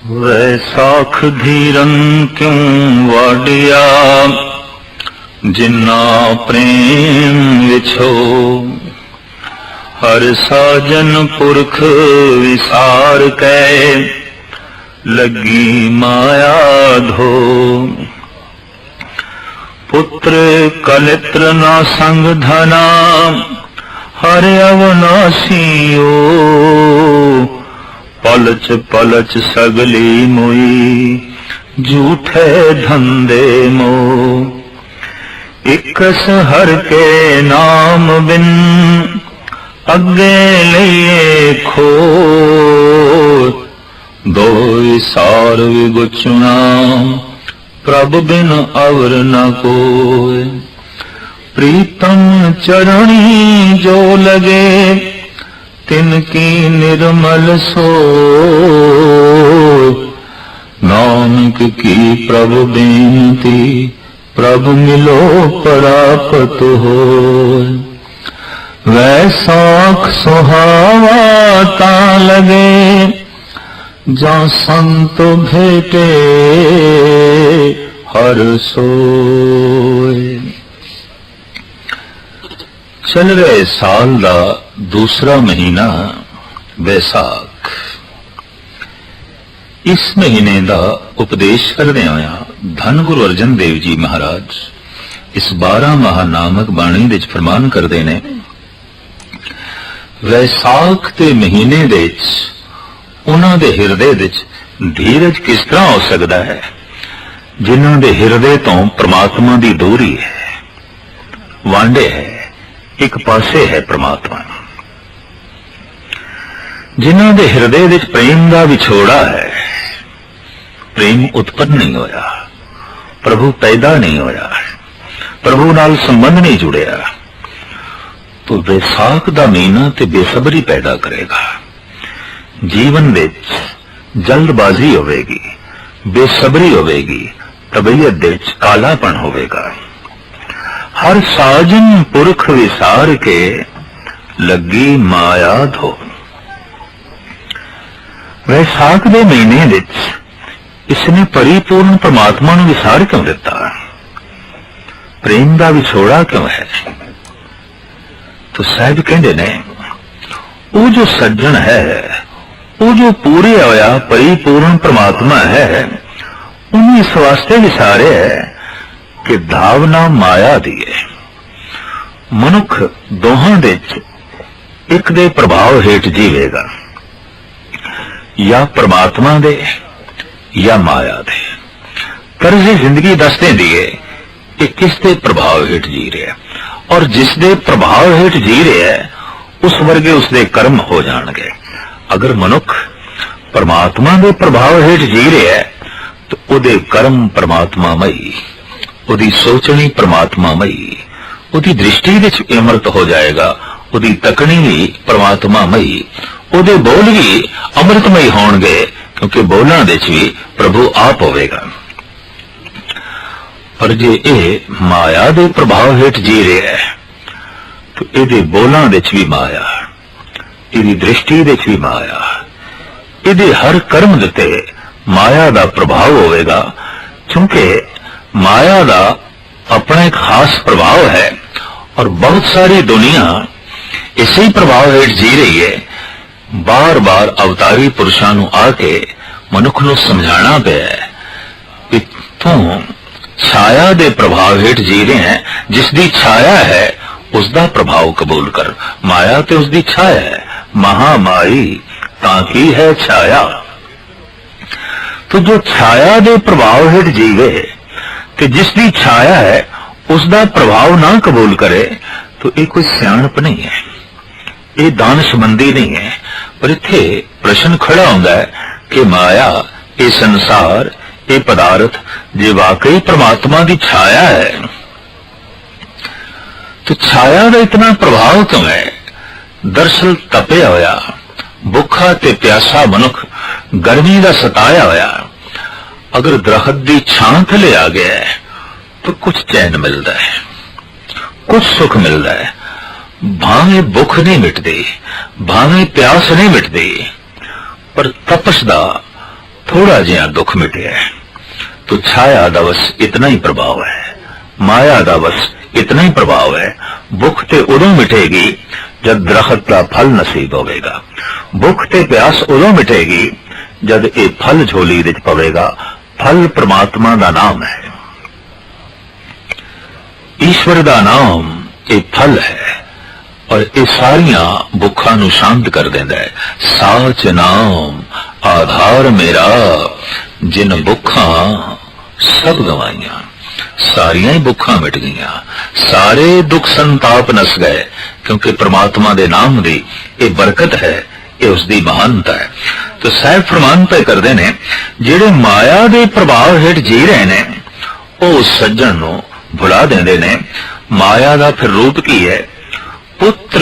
वैसाख धीरन क्यों वाडिया, जिन्ना प्रेम विछो। हर साजन पुरख विसार कै, लगी माया धो। पुत्र कलित्र ना संग धना, हर अवनासियो। पलच पलच सगली मोई, झूठे धंधे मो। इकस हर के नाम बिन, अगे लिए खो। दो सार विगुचुना, प्रभ बिन अवर न कोय। प्रीतम चरणी जो लगे, तिनकी निर्मल सोय। नानक की प्रभु बेनती, प्रभु मिलो परापत होय। वैसाख सुहावा ता लगे, जा संत भेटे हर सोय। चल रहे साल दा दूसरा महीना वैसाख। इस महीने का उपदेश करदे होया धन गुरु अर्जन देव जी महाराज इस 12 माह नामक बाणी विच फरमान करते ने, वैसाख के महीने दे उन्हां दे हिरदे विच धीरज किस तरह हो सकता है, जिन्हां दे हिरदे तो परमात्मा की दूरी है, वांडे है, एक पासे है परमात्मा। जिन्हां दे हिरदे विच प्रेम का विछोड़ा है, प्रेम उत्पन्न नहीं होया, प्रभु पैदा नहीं होया, प्रभु नाल संबंध नहीं जुड़िया, तो वैसाख का महीना ते बेसब्री पैदा करेगा। जीवन विच जल्दबाजी होवेगी, बेसब्री होवेगी, तबीयत विच कालापन होवेगा। हर साजन पुरख विसार के, लगी माया धो। वैसाख के महीने विच इसने परिपूर्ण परमात्मा नूं विसार क्यों दिता? प्रेम का विछोड़ा क्यों है? तो साहब कहते ने, वो जो सज्जन है, वो जो पूरे होया परिपूर्ण परमात्मा है, उन्हें इस वास्ते विसारे है कि धावना माया दी है। मनुख दोहां दे एक दे प्रभाव हेठ जीवेगा, या परमात्मा दे या माया दे। तर्ज़े जिंदगी दस देंदी है कि किस दे प्रभाव हेठ जी रहा है, और जिस दे प्रभाव हेठ जी रहा है उस वर्गे उसदे कर्म हो जाणगे। अगर मनुख परमात्मा दे प्रभाव हेठ जी रहा है तो उहदे कर्म परमात्मामई, उहदी सोचनी परमात्मामई, उहदी दृष्टि विच अमृत हो जाएगा, उहदी तकनी भी परमात्मामई, उहदे बोल भी अमृतमय होणगे, क्योंकि बोलां विच भी प्रभु आप होवेगा। पर जे ये माया दे प्रभाव हेठ जी रहा है तो इहदे बोलां विच भी माया, इहदी दृष्टि विच भी माया, इहदे हर कर्म दे माया दा प्रभाव होवेगा। क्योंकि माया दा अपना एक खास प्रभाव है, और बहुत सारी दुनिया इसी प्रभाव हेठ जी रही है। बार बार अवतारी पुरुषां नूं आके मनुख नूं समझाना पिया कि तूं छाया दे प्रभाव हेठ जी रहे हैं, जिसदी छाया है उसका प्रभाव कबूल कर। माया ते उसकी छाया है, महामाई ताकी है छाया। तो जो छाया दे प्रभाव हेठ जीवे कि जिसकी छाया है उसका प्रभाव ना कबूल करे, तो ये कोई सियाणप नहीं है, ये दानशमंदी नहीं है। पर इत्थे प्रश्न खड़ा होंदा है कि माया, ये संसार, ये पदार्थ जे वाकई परमात्मा की छाया है, तो छाया का इतना प्रभाव क्यों है? दरअसल तपया होया, भुखा ते प्यासा मनुख गर्मी का सताया होया, अगर दरखत की छां थले आ गया है तो कुछ चैन मिलता है, कुछ सुख मिलता है। भावे भुख नहीं मिटती, भावे प्यास नहीं मिटती, पर थोड़ा जिहा दुख मिटिया है तो छाया दा बस इतना ही प्रभाव है, माया दा बस इतना ही प्रभाव है। भुख ते उदों मिटेगी जब दरख्त का फल नसीब होवेगा, भुख ते प्यास उदों मिटेगी जब ये फल झोली विच पवेगा। फल परमात्मा दा नाम है, ईश्वर दा नाम ये फल है और ये सारिया भुखा नू शांत कर देंदा है। साच नाम आधार मेरा जिन भुखा सब गवाइया, सारिया ही भुखा मिट गईया, सारे दुख संताप नस गए, क्योंकि परमात्मा दे नाम दी ये बरकत है, ये उसकी महानता है। तो साहब फरमान पे करते ने जेड़े माया दे प्रभाव हेठ जी रहे ने वो सज्जन नू भुला देंदे ने। माया दा फिर रूप की है, पुत्र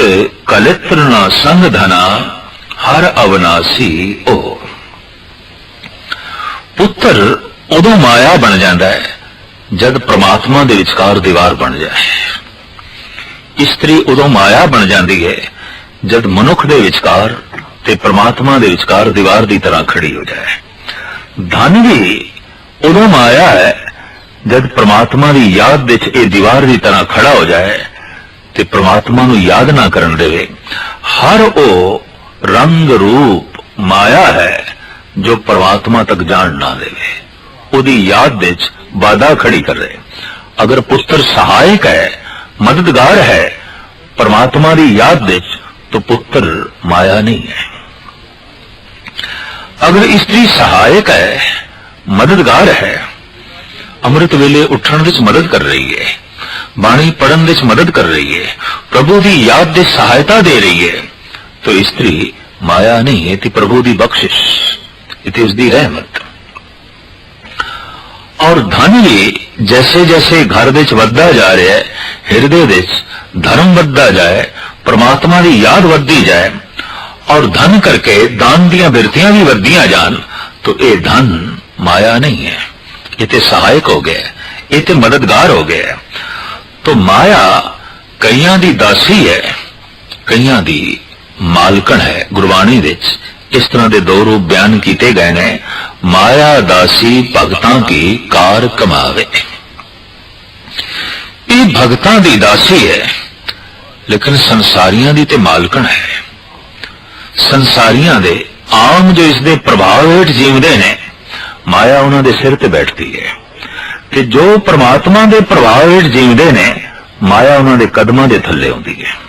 कलित्र ना संग धना हर अविनाशी ओ। पुत्र उदों माया बन जाता है जद परमात्मा दे विचकार दीवार बन जाए। स्त्री उदों माया बन जाती है जद मनुख दे विचकार ते परमात्मा दे विचकार दीवार की तरह खड़ी हो जाए। धन भी उदों माया है जद परमात्मा की याद विच ये दीवार की तरह खड़ा हो जाए ते परमात्मा नू याद ना करन देवे। हर ओ रंग रूप माया है जो परमात्मा तक जान ना देवे, उदी याद विच बाधा खड़ी कर रहे। अगर पुत्र सहायक है, मददगार है परमात्मा की याद विच, तो पुत्र माया नहीं है। अगर स्त्री सहायक है, मददगार है, अमृत वेले उठण विच मदद कर रही है, बाणी पढ़न विच मदद कर रही है, प्रभु की याद की सहायता दे रही है, तो स्त्री माया नहीं है, प्रभु की बख्शिश, इति उसकी रहमत। और धन भी जैसे जैसे घर विच वधदा जा रहा है, हृदय विच धर्म वधदा जाए, परमात्मा की याद वधदी जाए और धन करके दान दियां बिरतियां भी वधदियां जान, तो ये धन माया नहीं है, ये ते सहायक हो गया, ये ते मददगार हो गया। तो माया कईयां दी दासी है, कईयां दी मालकन है। गुरबाणी विच इस तरह के दो रूप बयान किए गए ने। माया दासी भगतां की कार कमावे। ये भगतां दी दासी है, लेकिन संसारियां दी ते मालकन है। संसारियां दे आम जो इसके प्रभाव हेठ जीवदे ने, माया उन्हां दे सिर ते बैठती है, कि जो परमात्मा दे प्रभाव हेठ जीवदे ने, माया उन्हां दे कदमां दे थल्ले होंदी है।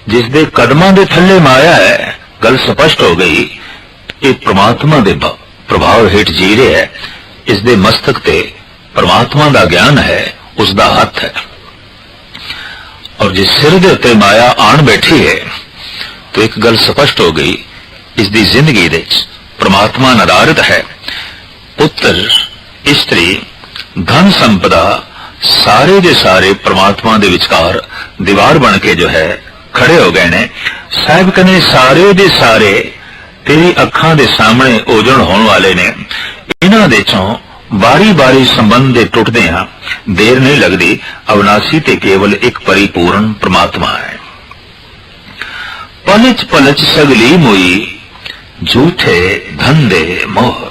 जिस दे कदमां दे थल्ले माया है, गल स्पष्ट हो गई, ये परमात्मा दे प्रभाव हेठ जी रहा है, इस दे मस्तक ते परमात्मा दा ज्ञान है, उसका हथ है। और जिस सिर दे उत्ते माया आन बैठी है, तो एक गल स्पष्ट हो गई, इसकी जिंदगी विच परमात्मा नदारत है। पुत्र, स्त्री, धन संपदा सारे के सारे परमात्मा दे विचकार दीवार बन के जो है खड़े हो गए ने। साहिब कहने सारे दे सारे तेरी अखां दे सामने ओजन होने वाले ने। इन्हां दे चों बारी बारी संबंध दे टुटदे हां, देर नहीं लगदी। अविनाशी ते केवल एक परिपूर्ण परमात्मा है। पलच पलच सगली मोई झूठे धंधे मोह।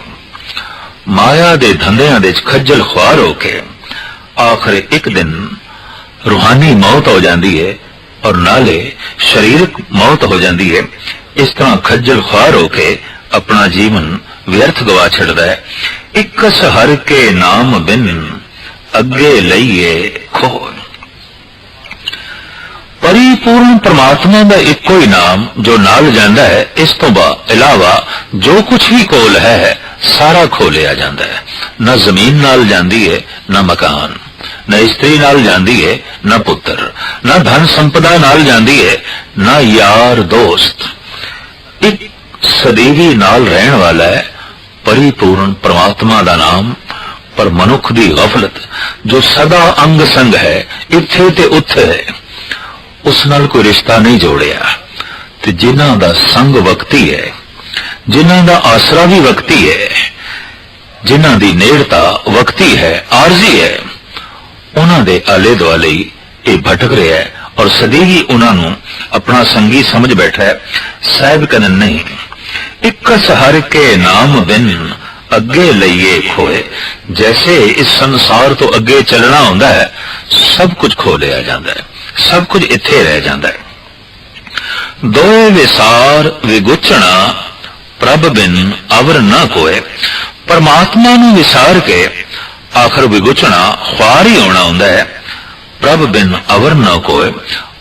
माया दे धंधियां दे खज्जल ख्वार होके आखिर एक दिन रूहानी मौत हो जाती है और नाले शरीरक मौत हो जाती है। इस तरह खज्जल ख्वार होके अपना जीवन व्यर्थ गवा छड़दा है। इकस हर के नाम बिन अगे लईए खो। परिपूर्ण परमात्मा का इको ही नाम जो नाल जांदा है, इस तो इलावा जो कुछ भी कोल है सारा खो लिया जाता है। न जमीन नाल जांदी है, न मकान, न स्त्री नाल जांदी है, न पुत्र, न धन संपदा नाल जांदी है, न यार दोस्त। एक सदैवी नाल रहन वाला है परिपूर्ण परमात्मा का नाम। पर मनुख की गफलत जो सदा अंग संग है, इत्थे ते उत्थे है, उस नाल कोई रिश्ता नहीं जोड़िया। ते जिन्हां दा संग वक्ती है, जिन्हां दा आसरा भी वक्ती है, जिन्हां दी नेड़ता वक्ती है, आरजी है, उन्हां दे आले दुआले ये भटक रहा है और सदैवी उन्होंने अपना संगी समझ बैठा है। साहिब कनन नहीं, इकस हर के नाम बिन अगे लईए खोए। जैसे इस संसार तो अगे चलना होंदा है, सब कुछ खो लिया जाता है, सब कुछ इत्थे रह जाता है। दोए विसार विगुचना प्रभ बिन अवर न कोए। परमात्मा नूं विसार के आखिर विगुचना ख्वार ही होना होंदा है, प्रभ बिन अवर न कोए।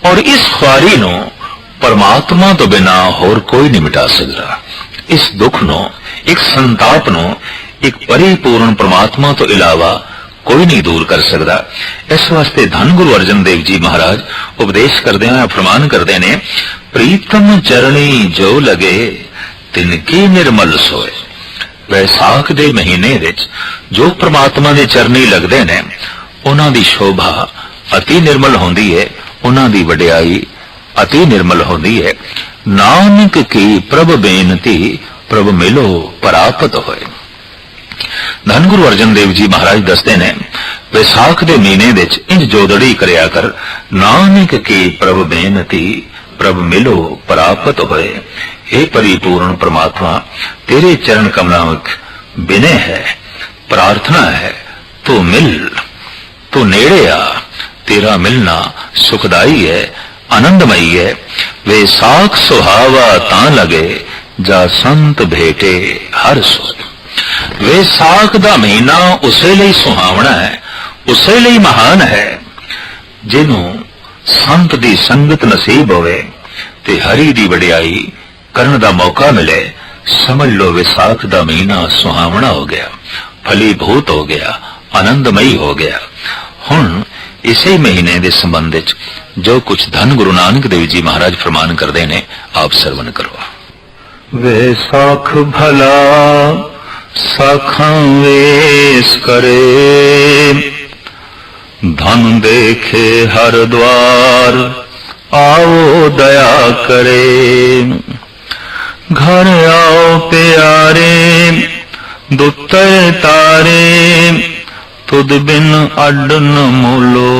और इस ख्वारी नूं परमात्मा तो बिना होर कोई नहीं मिटा सकता। इस दुख नो, एक संताप नो, एक परिपूर्ण परमात्मा तो इलावा कोई नहीं दूर कर सकता। इस वास्ते धन गुरु अर्जन देव जी महाराज उपदेश करदे हैं, फरमान करदे ने, प्रीतम चरणी जो लगे तिनकी निर्मल सोए। वैसाख दे महीने विच जो परमात्मा दे चरणी लगदे ने, उन्हां दी शोभा अति निर्मल होंदी है, उन्हां दी वडियाई अति निर्मल होंदी है। नानक की प्रभ बेनती प्रभ मिलो परापत होए। धन गुरु अर्जन देव जी महाराज दसते ने, वैसाख दे महीने विच इंज जोदड़ी करया कर, नानक की प्रभ बेनती प्रभ मिलो परापत होए। हे परिपूर्ण परमात्मा, तेरे चरण कमलों में विनय है, प्रार्थना है, तू मिल, तू नेड़े आ। तेरा मिलना सुखदाई है, आनंदमयी है। वैसाख सुहावा तां लगे जा संत भेटे हर सोए। वैसाख दा महीना उसे लिए सुहावना है, उसे लिए महान है, जिन्हों संत दी संगत नसीब होवे ते हरि दी वडियाई करन दा मौका मिले। समझ लो वैसाख दा महीना सुहावना हो गया, फलीभूत हो गया, आनंदमयी हो गया। हुण इसे महीने दे संबंध विच जो कुछ धन गुरु नानक देव जी महाराज फरमान करते ने, आप सरवण करो। वैसाख भला साखा वेश करे, धन देखे हर द्वार आओ दया करे। घर आओ प्यारे दुत्ते तारे, तुद बिन अड न मोलो।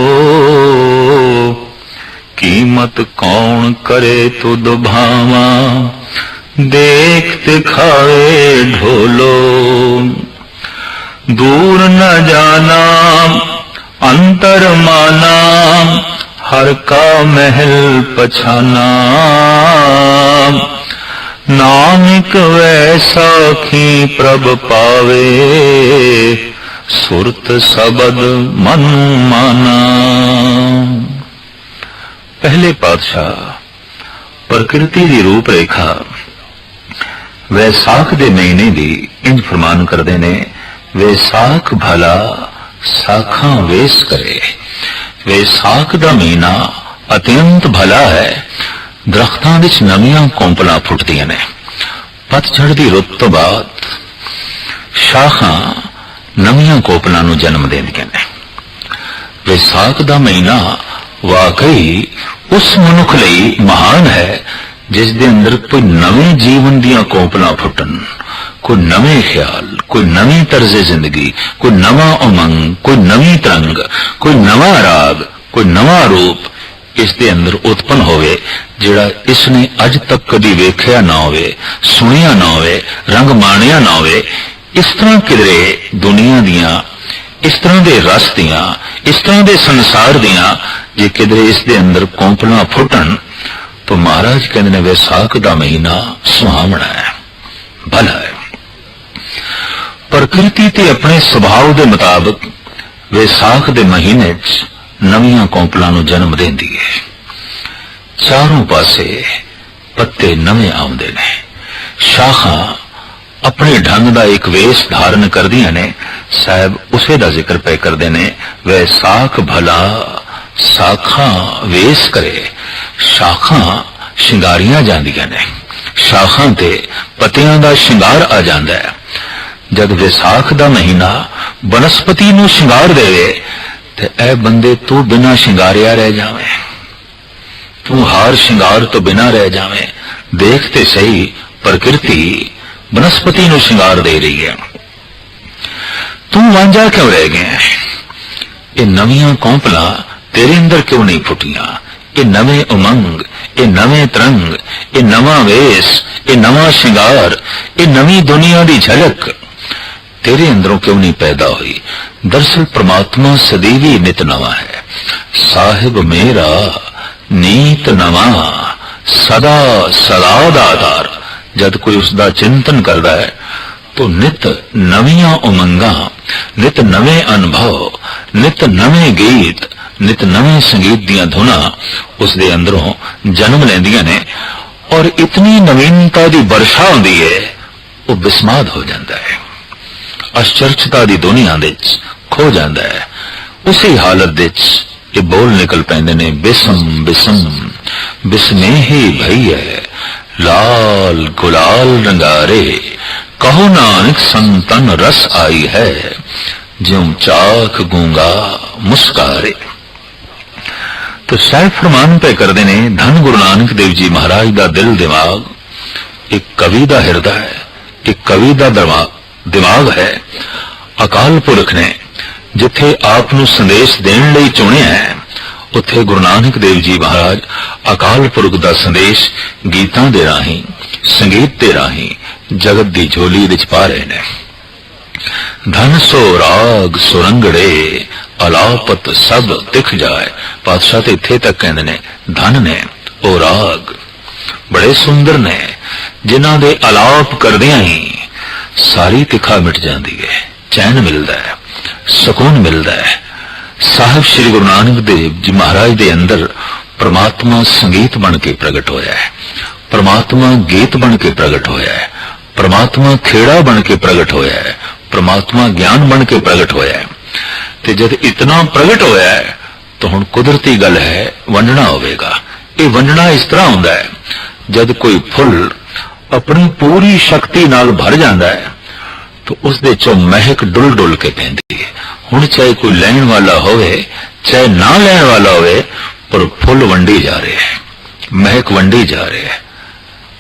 कीमत कौन करे तुद भावा, देखते खाए ढोलो। दूर न जाना अंतर माना, हर का महल पछाना। नानक वैसाखी प्रभ पावे, सुरत सबद मन माना। पहले पातशाह प्रकृति की रूप रेखा वैसाख दे महीने की इंज फरमान करते ने, वैसाख भला साखा वेश करे। वैसाख दा महीना अत्यंत भला है। दरख्तां विच नवीआं कौंपलां फुटदियां ने। पतझड़ दी रुत तो बाद शाखां नवीआं कोपलां नूं जन्म देंदियां ने। वैसाख दा महीना वाकई उस मनुख लई महान है जिस दे अंदर कोई नवें जीवन दियां कोपलां फुटन, कोई नवे ख्याल, कोई नवी तर्जे जिंदगी, कोई नवा उमंग, कोई नवी तरंग, कोई नवा राग, कोई नवा रूप इस दे अंदर उत्पन्न होवे, जिहड़ा इसने अज तक कदी वेखिया ना होवे, सुनिया ना होवे, रंग माणिया ना होवे। इस तरह किधरे दुनिया दियां, इस तरह दे रस दियां, इस तरह दे संसार दियां जे किधरे इस दे अंदर कौंपलां फुटन, तो महाराज कहते ने वैसाख दा महीना सुहावना है, भला है। प्रकृति ते अपने सुभाव दे मुताबिक वैसाख दे महीने च नवीआं कौंपलां नूं जन्म देंदी है। चारों पासे पत्ते नवे आउंदे ने, शाखां अपने ढंग दा एक वेश धारण करदियां ने। साहब उसे दा जिक्र पे करदे ने, वैसाख भला साखां वेश करे। शाखां शिंगारियां जांदियां ने, शाखां ते पत्तियां दा शिंगार आ जांदा है। जद वैसाख दा महीना बनस्पति नूं शिंगार देवे ते ऐ बंदे तू बिना शिंगारिया रह जावे, तू हार शिंगार तो बिना रह जावे। देखते सही प्रकृति बनस्पति नूं शिंगार दे रही है, तू वांझा क्यों रह गया? ये नवीआं कौंपलां तेरे अंदर क्यों नहीं फुटियां? ये नवे उमंग, ये नवे तरंग, ये नवा वेश, ये नवा शिंगार, ये नवी दुनिया दी झलक, तेरे अंदरों क्यों नहीं पैदा हुई? दरअसल परमात्मा सदैवी नित नवा है। साहिब मेरा नीत नवा सदा सदा दातार। जद कोई उसका चिंतन करता है तो नित नवियां उमंगा, नित नवे अनुभव, नित नवे गीत, नित नवे संगीत दियां धुना उसके अंदरों जन्म लेंदियां ने और इतनी नवीनता की वर्षा होती है वो बिस्माद हो जाता है, आश्चर्यता की दुनिया दे खो जाता है। उसी हालत दे ये बोल निकल पैंदे ने बिसम बिसम बिस्नेही भई है लाल गुलाल रंगारे, कहो नानक संतन रस आई है ज्यों चाक गूंगा मुस्कारे। तो शायद फरमान पे करते ने धन गुरु नानक देव जी महाराज का दिल दिमाग एक कवि का हृदय है, एक कवि का दिमाग है। अकाल पुरख ने जिथे आप नूं संदेश देने लई चुनिया है उत्थे गुरु नानक देव जी महाराज अकाल पुरख का संदेश गीतां दे राहीं संगीत दे राहीं जगत की झोली विच पा रहे ने। धन सो राग सुरंगड़े अलापत सब दिख जाए। पातशाह तो इत्थे तक कहंदे ने धन ने ओ राग बड़े सुंदर ने जिन्हां दे अलाप करदियां ही सारी तिखा मिट जाती है, चैन मिलता है, सुकून मिलता है। साहिब श्री गुरु नानक देव जी महाराज दे अंदर परमात्मा संगीत बन के प्रगट होया है, परमात्मा गीत बन के प्रगट होया है, परमात्मा खेड़ा बन के प्रगट होया है, परमात्मा ज्ञान बन के प्रगट होया है। ते जब इतना प्रगट होया है तो हुण कुदरती गल है वंडना होवेगा। ये वंडना इस तरह होंदा है जब कोई फुल अपनी पूरी शक्ति नाल भर जाता है तो उसदे चों महक डुल डुल के पैंदी है। हुण चाहे कोई लैण वाला होवे चाहे ना लैण वाला होवे पर फुल वंडी जा रहे हैं, महक वंडी जा रहे हैं।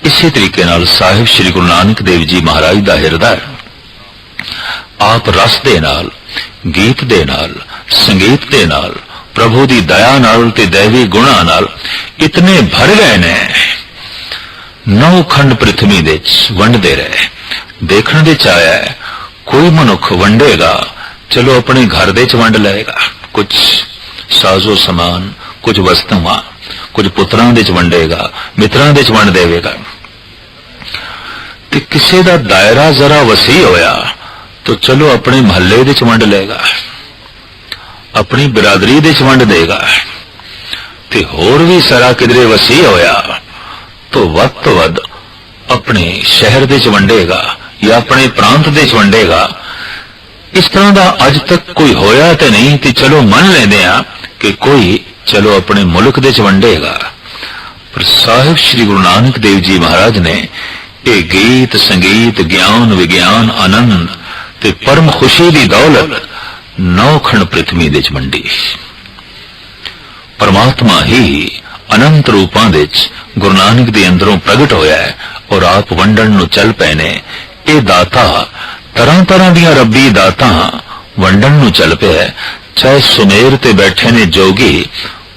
इसी तरीके नाल साहिब श्री गुरु नानक देव जी महाराज का हृदय आप रस दे नाल, गीत दे नाल, संगीत दे नाल, प्रभु की दया नाल ते दैवी गुणा नाल इतने भर गए ने 9 खंड पृथ्वी दे वंडदे रहे। देखने दे चाया है कोई मनुख वंडेगा चलो अपने घर दे वंड लेगा, कुछ साजो समान, कुछ वस्तुआं, कुछ पुत्रां दे वंडेगा, मित्रां दे वंड देवेगा। ते किसी दा दायरा जरा वसी होया तो चलो अपने महल्ले दे वंड लेगा, अपनी बिरादरी दे वंड देगा। ते होर भी सारा किधरे वसी होया तो वध तो वध अपने शहर दे वंडेगा या अपने प्रांत दे वंडेगा। इस तरह का अज तक कोई होया तो नहीं कि चलो मन लेंदे आ कि कोई चलो अपने मुल्क दे वंडेगा। पर साहिब श्री गुरु नानक देव जी महाराज ने ये गीत संगीत ज्ञान विज्ञान आनंद ते परम खुशी की दौलत 9 खंड पृथ्वी दे वंडी। परमात्मा ही अनंत रूपां दे गुरु नानक दे अंदरों प्रगट होया है और आप वंडन नूं चल पए ने। ये दाता तरह तरह दियां रब्बी दाता वंडन नूं चल पिया है। चाहे सुमेर ते बैठे ने जोगी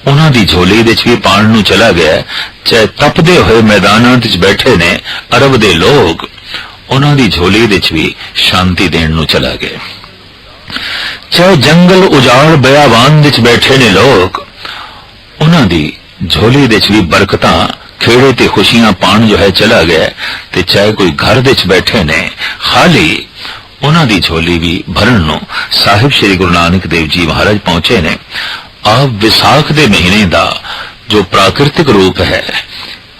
उन्हां दी झोली दे भी पाण नूं चला गया, चाहे तपदे हुए मैदानां विच बैठे ने अरब दे लोग उन्हां दी झोली दे भी शांति देण नूं चला गया, चाहे जंगल उजाड़ बयाबान विच बैठे ने लोग उन्हां दी झोली दे भी बरकतां खेड़े ते खुशियां पाण जो है चला गया। ते चाहे कोई घर दे बैठे ने खाली उन्हां दी झोली भी भरन नूं साहिब श्री गुरु नानक देव जी महाराज पहुंचे ने। आप विसाख दे महीने दा जो प्राकृतिक रूप है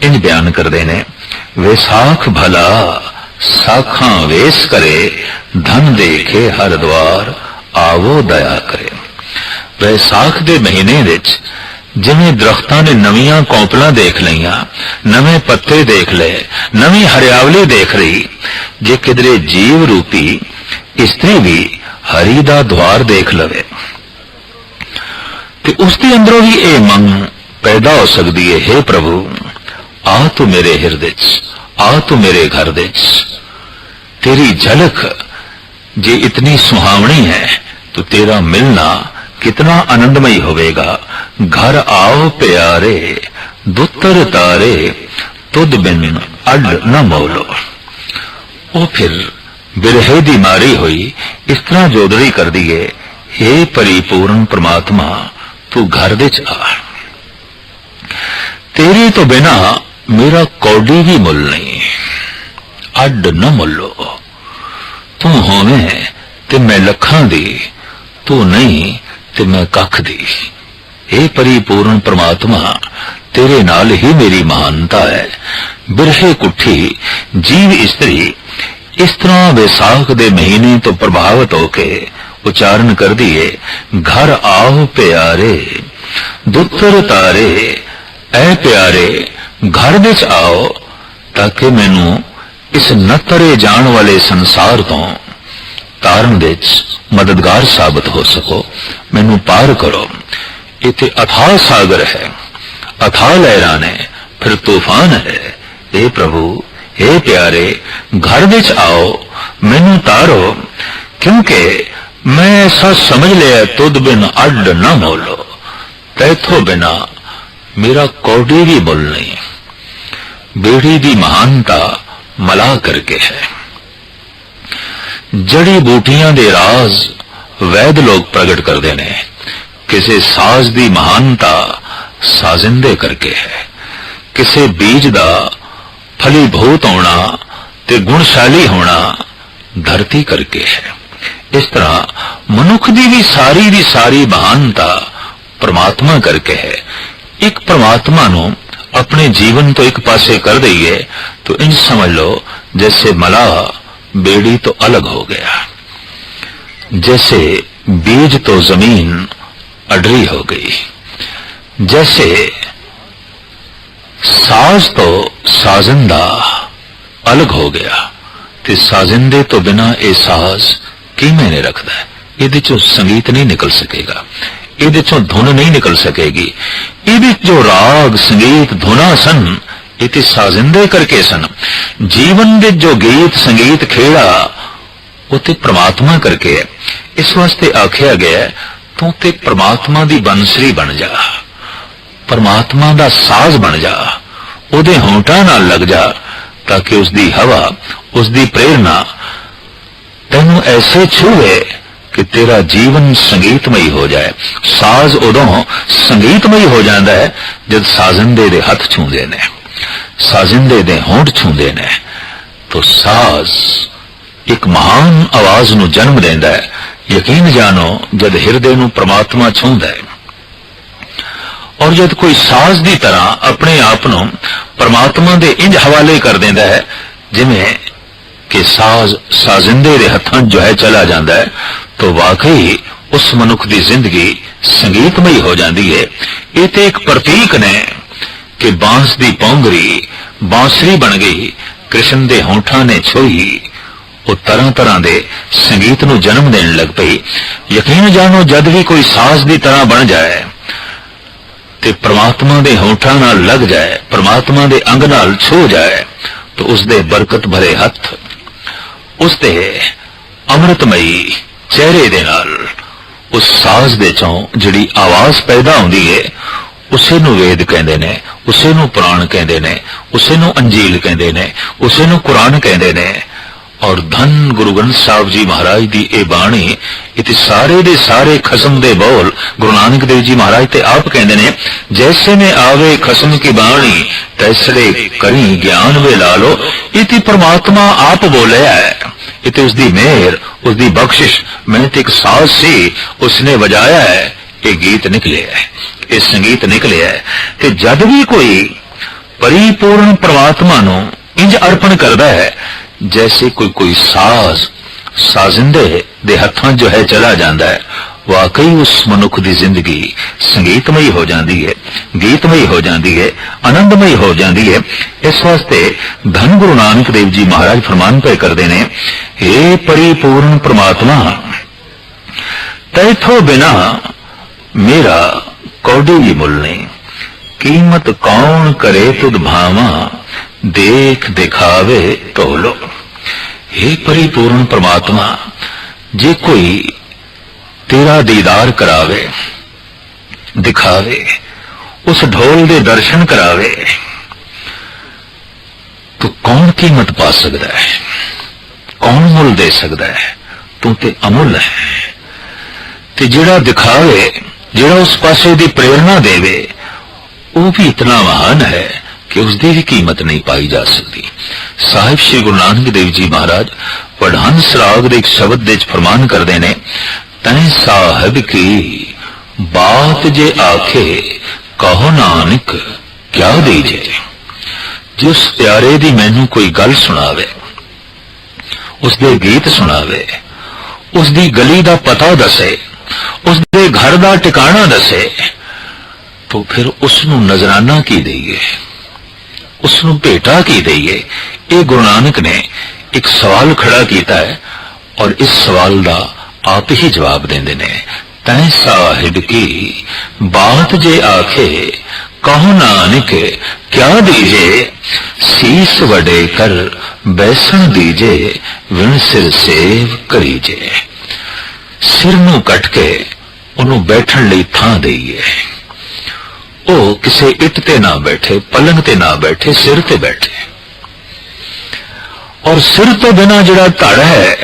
इन बयान करदे ने। विसाख भला साखां वेस करे, धन देखे हर द्वार आवो दया करे। वैसाख दे महीने विच जिवें दरख्तां ने नवीं कौंपलां देख लईआं, नवे पत्ते देख ले, नवी हरियावली देख रही, जे किधरे जीव रूपी इस्त्री भी हरी दा द्वार देख लवे ते उसके अंदरों भी ये मंग पैदा हो सकती है, हे प्रभु आ तू मेरे हृदय च, आ तू मेरे घर दे च। तेरी झलक जे इतनी सुहावनी है तो तेरा मिलना कितना आनंदमयी होवेगा। घर आओ प्यारे दुत्तर तारे, तुद बिन अड न मोलो। वो फिर बिरहे दी मारी हुई इस तरह जोदड़ी कर दी है, हे परिपूर्ण परमात्मा तू घर दे च आ, तेरे तो बिना मेरा कौडी भी मुल नहीं, अड न मुलो, तू होवे ते मैं लखां दी, तू नहीं ते मैं कख दी। हे परिपूर्ण परमात्मा तेरे नाल ही मेरी महानता है। बिरहे कुठी जीव स्त्री इस तरह वैसाख दे महीने तो प्रभावित होके उच्चारण कर दिए, घर आओ प्यारे दुत्तर तारे, ऐ प्यारे घर विच आओ ताकि मैनू इस नतरे जान वाले संसार तो तारण विच मददगार साबित हो सको, मैनू पार करो। इथे अथाह सागर है, अथाह लहरां ने, फिर तूफान है। हे प्रभु हे प्यारे घर विच आओ, मैनू तारो, क्योंकि मैं ऐसा समझ लिया तुद बिन अड न मोलो, तैथों बिना मेरा कौडी भी मुल नहीं। बेड़ी दी महानता मला करके है। जड़ी बूटियां दे राज वैद लोग प्रगट करते ने, किसे साज दी महानता साजिंदे करके है, किसे बीज दा फलीभूत होना ते गुणशाली होना धरती करके है। इस तरह मनुख दी भी सारी महानता परमात्मा करके है। एक परमात्मा नु अपने जीवन तो एक पासे कर दईए तो इंज समझ लो जैसे मलाह बेड़ी तो अलग हो गया, जैसे बीज तो जमीन अडरी हो गई, जैसे साज तो साजिंदा अलग हो गया, ते साजिंदे तो बिना ये साज की मैंने रखता है। ये चो संगीत नहीं निकल सकेगा, ये चो धुन नहीं निकल सकेगी। ये जो राग संगीत धुना सन ये ते साजिंदे करके सन। जीवन दे जो गीत संगीत खेड़ा वो ते परमात्मा करके है। इस वास्ते आख्या गया तू ते परमात्मा दी बंसरी बन जा, परमात्मा दा साज बन जा, उहदे होंठां नाल लग जा, ताकि उसदी हवा उसदी प्रेरणा तैनू ऐसे छूए कि तेरा जीवन संगीतमई हो जाए। साज उदों संगीतमई हो जाता है जब साजिंदे दे हथ छूंदे ने, साजिंदे दे होंठ छूंदे ने, तो साज एक महान आवाज नू जन्म देंदा है। यकीन जानो जद हिरदे नू परमात्मा छूंदा है और जद कोई साज दी तरह अपने आप नू परमात्मा दे इंज हवाले कर देंदा है जिवें कि साज साजिंदे दे हथां जो है चला जाता है, तो वाकई उस मनुख की जिंदगी संगीतमई हो जाती है। ये तो एक प्रतीक ने कि बांस दी पौंगरी बांसुरी बन गई, कृष्ण दे होंठा ने छोई, वो तरह तरह दे संगीत नू जन्म देने लग पई। यकीन जानो जद भी कोई साज दी तरह बन जाए ते परमात्मा दे होंठा नाल लग जाए, परमात्मा दे अंग नाल छो जाए, तो उसदे बरकत भरे हथ उसदे अमृतमयी चेहरे दे नाल उस साज दे चों जिहड़ी आवाज पैदा होंदी है उसे नू वेद कहंदे ने, उसे नू पुराण कहंदे ने, उसे नू अंजील कहंदे ने, उसे नू कुरान कहंदे ने। और धन गुरु ग्रंथ साहब जी महाराज दी ए बाणी इते सारे दे सारे खसम दे बोल गुरु नानक देव जी महाराज ते आप कहंदे ने, जैसे में आवे खसम की बाणी तैसरे करी ज्ञान वे लालो। इति परमात्मा आप बोले है, इते उसदी मेहर उसदी बख्शिश। मैंने तो एक साज सी उसने बजाया है, ये गीत निकले है, ये संगीत निकले है। कि जद भी कोई परिपूर्ण परमात्मा नु इंज अर्पण करदा है जैसे कोई साज साजिंदे दे हथां जो है चला जाता है, वाकई उस मनुख की जिंदगी संगीतमयी हो जाती है, गीतमयी हो जाती है, आनंदमयी हो जाती है। इस वास्ते धन गुरु नानक देव जी महाराज फरमान पे करते ने, हे परिपूर्ण परमात्मा तैथों बिना मेरा कौडी भी मुल नहीं, कीमत कौन करे तुद भावा देख दिखावे तोलो। हे परिपूर्ण परमात्मा जे कोई तेरा दीदार करावे दिखावे, उस ढोल दे दर्शन करावे, तो कौन कीमत पा सकता है? कौन मुल दे सकता है, तू ते अमुल है। ते जिहड़ा दिखावे, जिहड़ा उस पासे दी प्रेरणा देवे, वो भी इतना महान है कि उसकी भी कीमत नहीं पाई जा सकती। साहिब श्री गुरु नानक देव जी महाराज वडहंस राग दे एक शब्द दे फरमान करते ने, तैं साहिब की बात जे आखे कहो नानक क्या दीजे। जिस प्यारे दी मैनू कोई गल सुनावे, उसदे गीत सुनावे, उसदी गली दा पता दसे, उसदे घर दा ठिकाना दसे, तो फिर उसनू नजराना की दईए, उसनू भेटा की दईए। ये गुरु नानक ने एक सवाल खड़ा किया है और इस सवाल का आप ही जवाब देंदे ने। तैं साहिब की बात जे आखे कहो नानक क्या दीजे, सीस वडे कर बैसन दीजे, विण सिर सेव करीजे। सिर नू कट के उन्होंने बैठन लई थां दईए। वो किसी इट ते ना बैठे, पलंग ते ना बैठे, सिर ते बैठे। और सिर तो बिना जिहड़ा धड़ है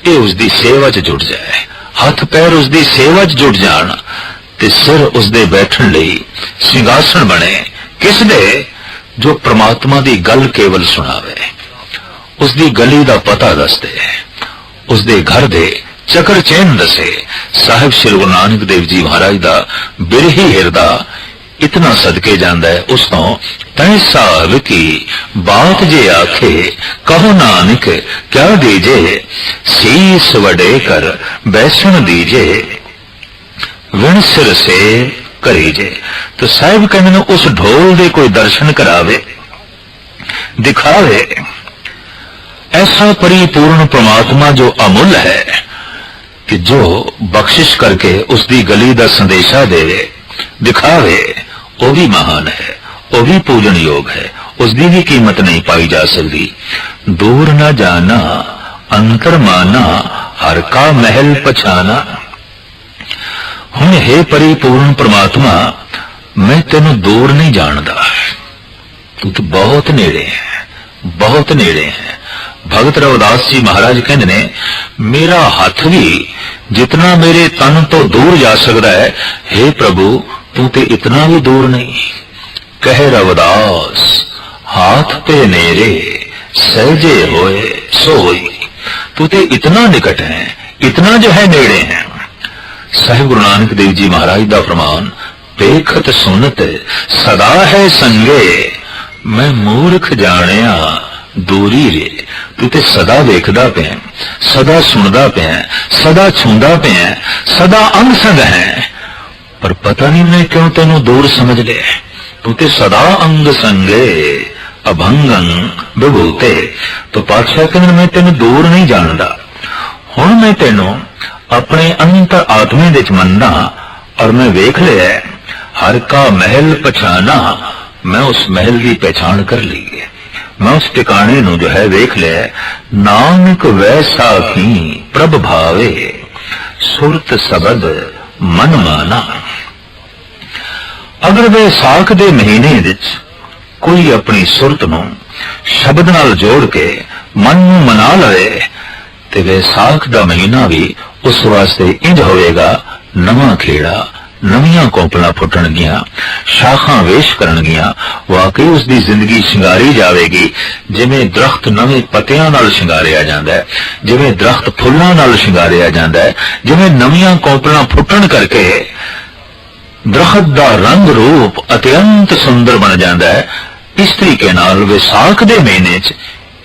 ये उसकी सेवा च जुड़ जाए, हथ पैर उसकी सेवा च जुड़ जान ते सिर उसदे बैठन लई सिंहासन बने। किस दे? जो परमात्मा की गल केवल सुनावे, उसकी गली का पता दस दे, उसदे घर दे चक्कर चैन दसे। साहिब श्री गुरु नानक देव जी महाराज का बिरही हिरदा इतना सदके जांदा है उस तो तैं साहिब की बात जे आखे कहो नानक क्या दीजे, सीस वडे कर बैसन दीजे, विण सिर से करीजे। तो साहिब कहने उस ढोल दे कोई दर्शन करावे, दिखावे। ऐसा परिपूर्ण परमात्मा जो अमुल है कि जो बख्शिश करके उसकी गली का संदेशा देवे, दिखावे, वो भी महान है, वो भी पूजन योग है, उसकी भी कीमत नहीं पाई जा सकती। दूर न जाना अंतर माना, हर का महल पछाना। हुण हे परिपूर्ण परमात्मा, मैं तेनू दूर नहीं जानदा, तू तो बहुत नेड़े है, बहुत नेड़े है। भगत रविदास जी महाराज कहते ने, मेरा हाथ भी जितना मेरे तन तो दूर जा सकता है, हे प्रभु तू ते इतना भी दूर नहीं। कह रविदास हाथ पे नेरे सहजे होए सोई। तू ते इतना निकट है, इतना जो है नेड़े है। साहिब गुरु नानक देव जी महाराज का फरमान, देखत सुनत सदा है संगे, मैं मूर्ख जानिया दूरी रे। तू ते सदा देखदा पे, सदा सुनदा पे, सदा छूंदा पे, सदा अंग संग है, पर पता नहीं मैं क्यों तेनू दूर समझ ले। तू ते सदा अंग संगे अभंगं विभूते। तो पातशाह कहने मैं तेनू दूर नहीं जानदा, हुण मैं तेनू अपने अंतर आत्मे दे च मनदा और मैं वेख लिया हर का महल पछाना। मैं उस महल की पहचान कर ली है, मैं उस टिकाने नू जो है वेख लिया। नानक वैसा की प्रभ भावे, सुरत सबद मन माना। अगर वैसाख दे महीने विच कोई अपनी सुरत नू शब्द नाल जोड़ के मन नू मना लवे, ते वैसाख दा महीना भी उस वास्ते इंज होवेगा, नवा खेड़ा, नवियां कोंपलां फुटणगियां, शाखां वेश करनगियां। वाकई उसकी जिंदगी शिंगारी जाएगी, जिवें दरख्त नवे पत्तियां नाल शिंगारिया जांदा है, जिवें दरख्त फुल्लां नाल शिंगारिया जांदा है, जिवें नवियां कोंपलां फुटण करके दरख्त दा रंग रूप अत्यंत सुंदर बन जाता है। इस तरीके नाल विसाख दे महीने च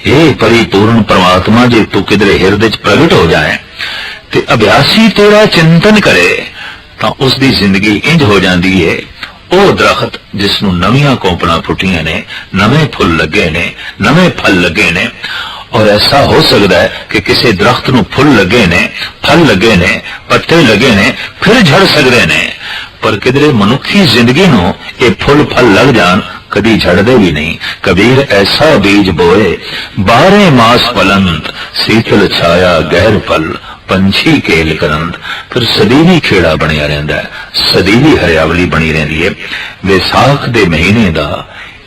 हे परिपूर्ण परमात्मा, जे तू किधरे हिरदे च प्रगट हो जाए ते अभ्यासी तेरा चिंतन करे, तां उसकी जिंदगी इंज हो जाती है। वो दरख्त जिसनों नवियां कोंपलां फुटियां ने, नवे फुल लगे ने, नवे फल लगे ने। और ऐसा हो सकता है कि किसी दरख्त नूं फुल लगे ने, फल लगे ने, पत्ते लगे ने, फिर झड़ सकते ने, पर किधरे मनुखी जिंदगी नूं ये फुल फल लग जान, कदी झड़दे भी नहीं। कबीर ऐसा बीज बोए 12 मास फलंत, शीतल छाया गहर फल, पंछी केल करंद। फिर सदीवी खेड़ा बनिया रहिंदा है, सदीवी हरियावली बनी रहिंदी है। विसाख दे महीने दा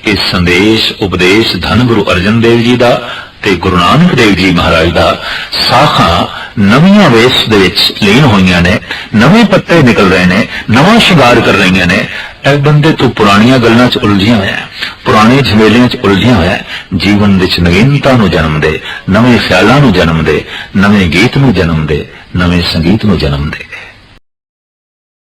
इस संदेश उपदेश धन गुरु अर्जन देव जी दा, ਤੇ ਗੁਰੂ ਨਾਨਕ ਦੇਵ ਜੀ ਮਹਾਰਾਜ ਦਾ ਸਾਖਾਂ ਨਵੀਆਂ ਵੇਸ ਦੇ ਵਿੱਚ ਲੀਨ ਹੋਈਆਂ ਨੇ, ਨਵੇਂ ਪੱਤੇ ਨਿਕਲ ਰਹੇ ਨੇ, ਨਵਾਂ ਸ਼ਿੰਗਾਰ ਕਰ ਰਹੀਆਂ ਨੇ। ਇਹ ਬੰਦੇ ਤੋਂ ਪੁਰਾਣੀਆਂ ਗੱਲਾਂ 'ਚ ਉਲਝਿਆ ਹੋਇਆ, ਪੁਰਾਣੇ ਝਮੇਲਿਆਂ 'ਚ ਉਲਝਿਆ ਹੋਇਆ। ਜੀਵਨ ਵਿੱਚ ਨਵੀਨਤਾ ਨੂੰ ਜਨਮ ਦੇ, ਨਵੇਂ ਖਿਆਲਾਂ ਨੂੰ ਜਨਮ ਦੇ, ਨਵੇਂ ਗੀਤ ਨੂੰ ਜਨਮ ਦੇ, ਨਵੇਂ ਸੰਗੀਤ ਨੂੰ ਜਨਮ ਦੇ।